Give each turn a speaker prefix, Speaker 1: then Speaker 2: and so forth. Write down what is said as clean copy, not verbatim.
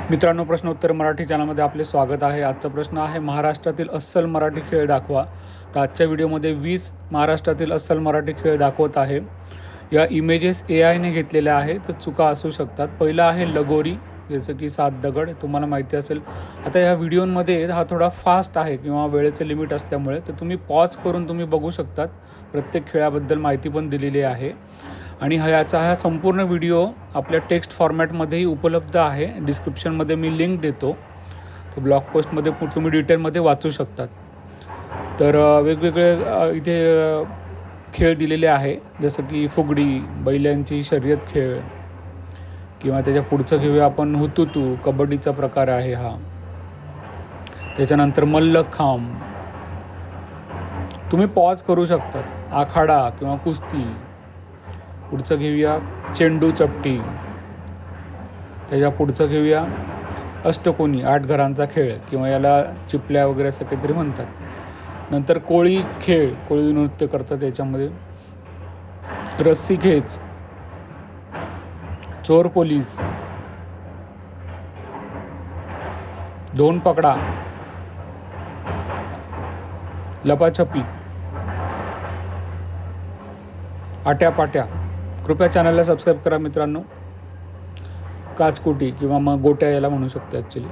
Speaker 1: मित्रांनो, प्रश्न उत्तर मराठी चॅनलमध्ये आपले स्वागत आहे. आजचा प्रश्न आहे, महाराष्ट्रातील अस्सल मराठी खेळ दाखवा. तर आजच्या व्हिडिओमध्ये 20 महाराष्ट्रातील अस्सल मराठी खेळ दाखवत आहे. या इमेजेस AIने घेतलेल्या आहेत, तर चुका असू शकतात. पहिला आहे लगोरी, जसं की 7 दगड, तुम्हाला माहिती असेल. आता ह्या व्हिडिओमध्ये हा थोडा फास्ट आहे किंवा वेळेचं लिमिट असल्यामुळे तर तुम्ही पॉज करून तुम्ही बघू शकतात. प्रत्येक खेळाबद्दल माहिती पण दिलेली आहे आणि हा संपूर्ण व्हिडिओ आपल्या टेक्स्ट फॉर्मॅटमध्येही उपलब्ध आहे. डिस्क्रिप्शनमध्ये मी लिंक देतो, तर ब्लॉग पोस्टमध्ये तुम्ही डिटेलमध्ये वाचू शकतात. तर वेगवेगळे इथे खेळ दिलेले आहे, जसं की फुगडी, बैलांची शर्यत खेळ, किंवा त्याच्या पुढचं घेऊया आपण हुतुतू, कबड्डीचा प्रकार आहे हा. त्याच्यानंतर मल्लखांब, तुम्ही पॉज करू शकतात. आखाडा किंवा कुस्ती. पुढचं घेऊया चेंडू चपटी. त्याच्या पुढचं घेऊया अष्टकोनी, 8 घरांचा खेळ, किंवा याला चिपल्या वगैरे असं काहीतरी म्हणतात. नंतर कोळी खेळ, कोळी नृत्य करतात त्याच्यामध्ये. रस्सी खेच, चोर पोलीस, दोन पकडा, लपाछपी, आट्यापाट्या. कृपया चॅनलला सबस्क्राईब करा मित्रांनो. काचकुटी किंवा मग गोट्या याला म्हणू शकतो ॲक्च्युली.